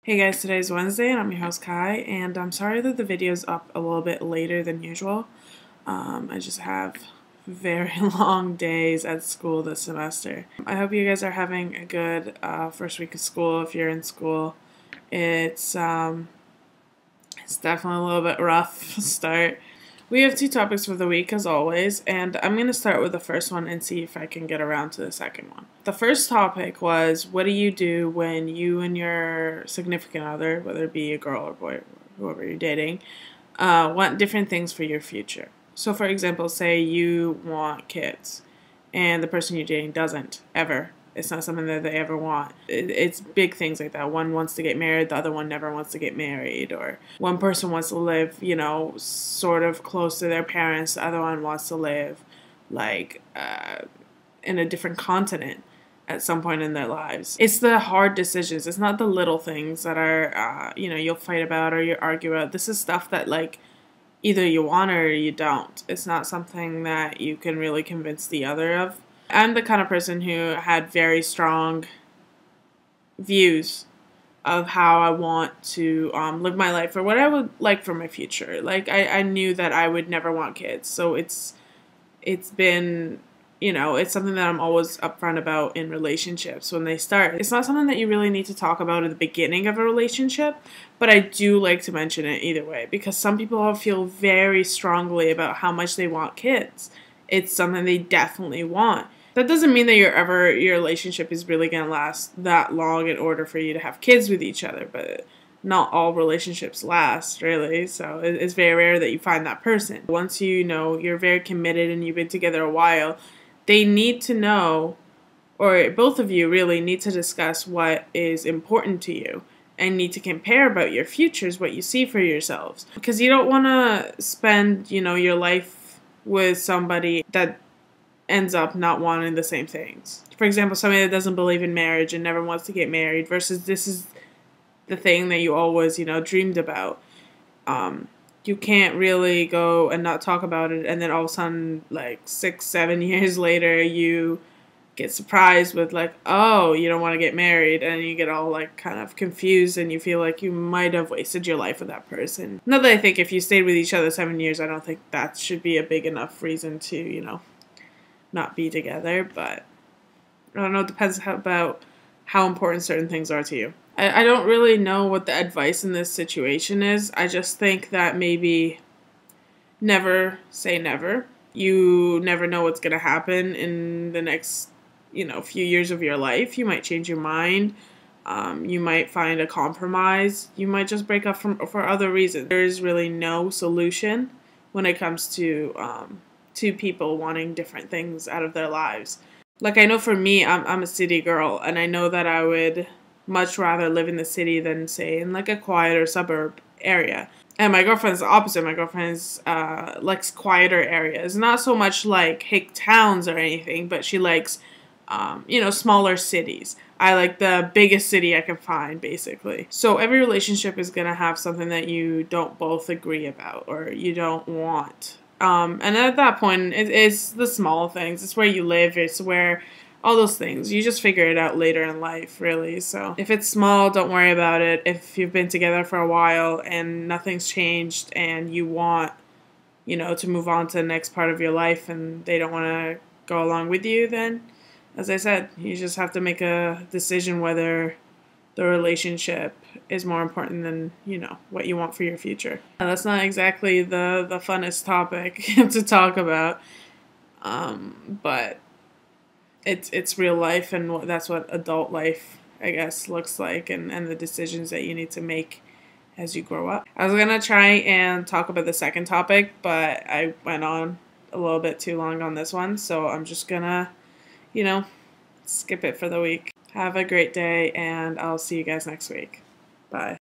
Hey guys, today's Wednesday and I'm your host Kai, and I'm sorry that the video's up a little bit later than usual. I just have very long days at school this semester. I hope you guys are having a good first week of school if you're in school. It's definitely a little bit rough start. We have two topics for the week as always, and I'm going to start with the first one and see if I can get around to the second one. The first topic was, what do you do when you and your significant other, whether it be a girl or boy, whoever you're dating, want different things for your future? So for example, say you want kids and the person you're dating doesn't ever. It's not something that they ever want. It's big things like that. One wants to get married, the other one never wants to get married. Or one person wants to live, sort of close to their parents. The other one wants to live, in a different continent at some point in their lives. It's the hard decisions. It's not the little things that are, you'll fight about or you argue about. This is stuff that, either you want or you don't. It's not something that you can really convince the other of. I'm the kind of person who had very strong views of how I want to live my life or what I would like for my future. I knew that I would never want kids. So it's been, it's something that I'm always upfront about in relationships when they start. It's not something that you really need to talk about at the beginning of a relationship, but I do like to mention it either way because some people feel very strongly about how much they want kids. It's something they definitely want. That doesn't mean that your relationship is really going to last that long in order for you to have kids with each other, but not all relationships last, really, so it's very rare that you find that person. Once you're very committed and you've been together a while, they need to know, or both of you really need to discuss what is important to you and need to compare about your futures, what you see for yourselves. Because you don't want to spend, your life with somebody that ends up not wanting the same things. For example, somebody that doesn't believe in marriage and never wants to get married versus this is the thing that you always, dreamed about. You can't really go and not talk about it and then all of a sudden, 6-7 years later, you get surprised with oh, you don't want to get married, and you get all kind of confused and you feel like you might have wasted your life with that person. Not that I think if you stayed with each other 7 years, I don't think that should be a big enough reason to, not be together, but I don't know, it depends about how important certain things are to you. I don't really know what the advice in this situation is. I just think that maybe never say never. You never know what's going to happen in the next, few years of your life. You might change your mind. You might find a compromise. You might just break up for other reasons. There's really no solution when it comes to people wanting different things out of their lives. I know for me, I'm a city girl, and I know that I would much rather live in the city than, say, in a quieter suburb area. And my girlfriend's the opposite. My girlfriend's likes quieter areas. Not so much hick towns or anything, but she likes, smaller cities. I like the biggest city I can find, basically. So every relationship is going to have something that you don't both agree about or you don't want. And at that point, it's the small things. It's where you live. It's where all those things. You just figure it out later in life, really. So if it's small, don't worry about it. If you've been together for a while and nothing's changed and you want, to move on to the next part of your life and they don't want to go along with you, then, as I said, you just have to make a decision whether the relationship is more important than, what you want for your future. Now, that's not exactly the funnest topic to talk about, but it's real life, and that's what adult life, I guess, looks like, and the decisions that you need to make as you grow up. I was going to try and talk about the second topic, but I went on a little bit too long on this one, so I'm just going to, skip it for the week. Have a great day, and I'll see you guys next week. Bye.